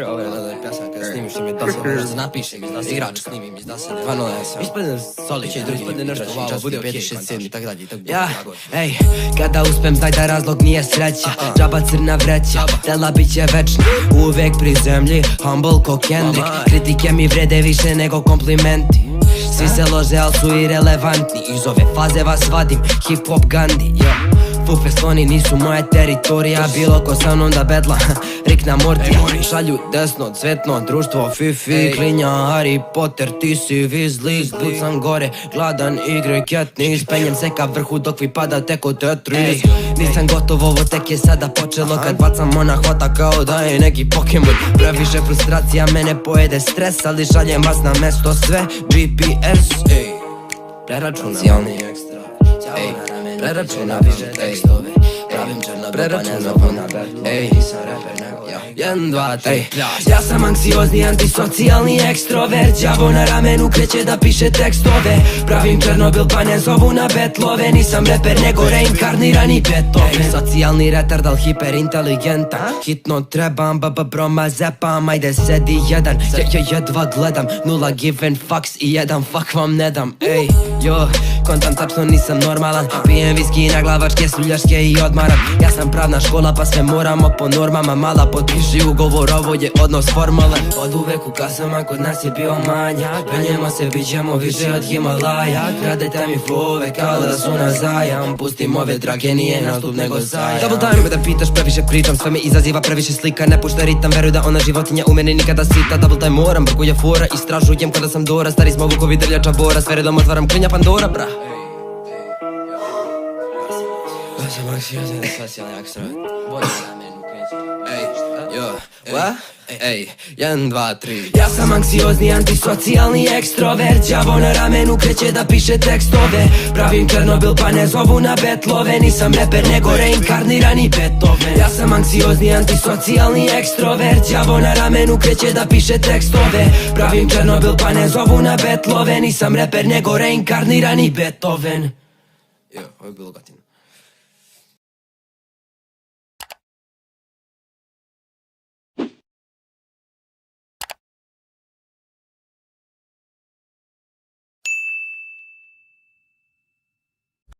Ovo je da pjasan kada snimiš mi da se možda napišem iz da se igračka snimim iz da se 2.0 ispadne solično ispadne nešto wow bude okej 5-6-7 i tako dalje ja ej kada uspem znaj da razlog nije sreća džaba crna vreća tela bit će večna uvek pri zemlji humble ko Kendrick kritike mi vrede više nego komplimenti svi se lože al su irelevantni iz ove faze vas vadim hip hop Gandhi Fufe sloni nisu moja teritorija bilo ko sa mnom da bedla Rick na Mortija šalju desno cvetno društvo Fifi klinja Harry Potter ti si Weasley pucam gore gladan igre Katniss penjem se ka vrhu dok vi padate od Tetris nisam gotov ovo tek je sada počelo kad bacam ona hvata kao da je neki Pokemon previše frustracija mene pojede stres ali šaljem vas na mesto sve GPS preračunam preračunam tekstove pravim preračunam ej jedan, dva, tri ja sam anksiozni, antisocijalni ekstrovert đavo na ramenu kreće da piše tekstove pravim Černobil pa ne zovu na betlove nisam reper nego reinkarnirani Beethoven socijalni retard al hiperinteligentan hitno trebam broma zepam ajde sedi jedan jedva gledam nula given fucks i jedan fuck vam ne dam ej jo kontam tačno nisam normalan pijem viski na glavačke suljaške i odmaram ja sam pravna škola pa sve moramo po normama mala potpiši ugovor ovo je odnos formalan od uvek u kasama kod nas je bio manjak penjemo se bit ćemo više od Himalaja kradete mi flowove kao da su na zajam pustim ove drage nije nastup nego zajam double time me da pitaš previše pričam sve me izaziva previše slika ne pušta ritam veruj da ona životinja u meni nikada sita double time moram brku je fora istražujem kada sam Dora stari smo vukovi drljača bora sve redom otvaram klinja Pandora bra ja sam anksiozni socijalni ekstrovert bolje na menu kreće ej jo ej 1, 2, 3 ja sam anksiozni, antisocijalni ekstrovert đavo na ramenu kreće da piše tekstove pravim Černobil pa ne zovu na betlove nisam reper nego reinkarnirani Beethoven ja sam anksiozni, antisocijalni ekstrovert đavo na ramenu kreće da piše tekstove pravim Černobil pa ne zovu na betlove nisam reper nego reinkarnirani Beethoven ovo je bilo gotivno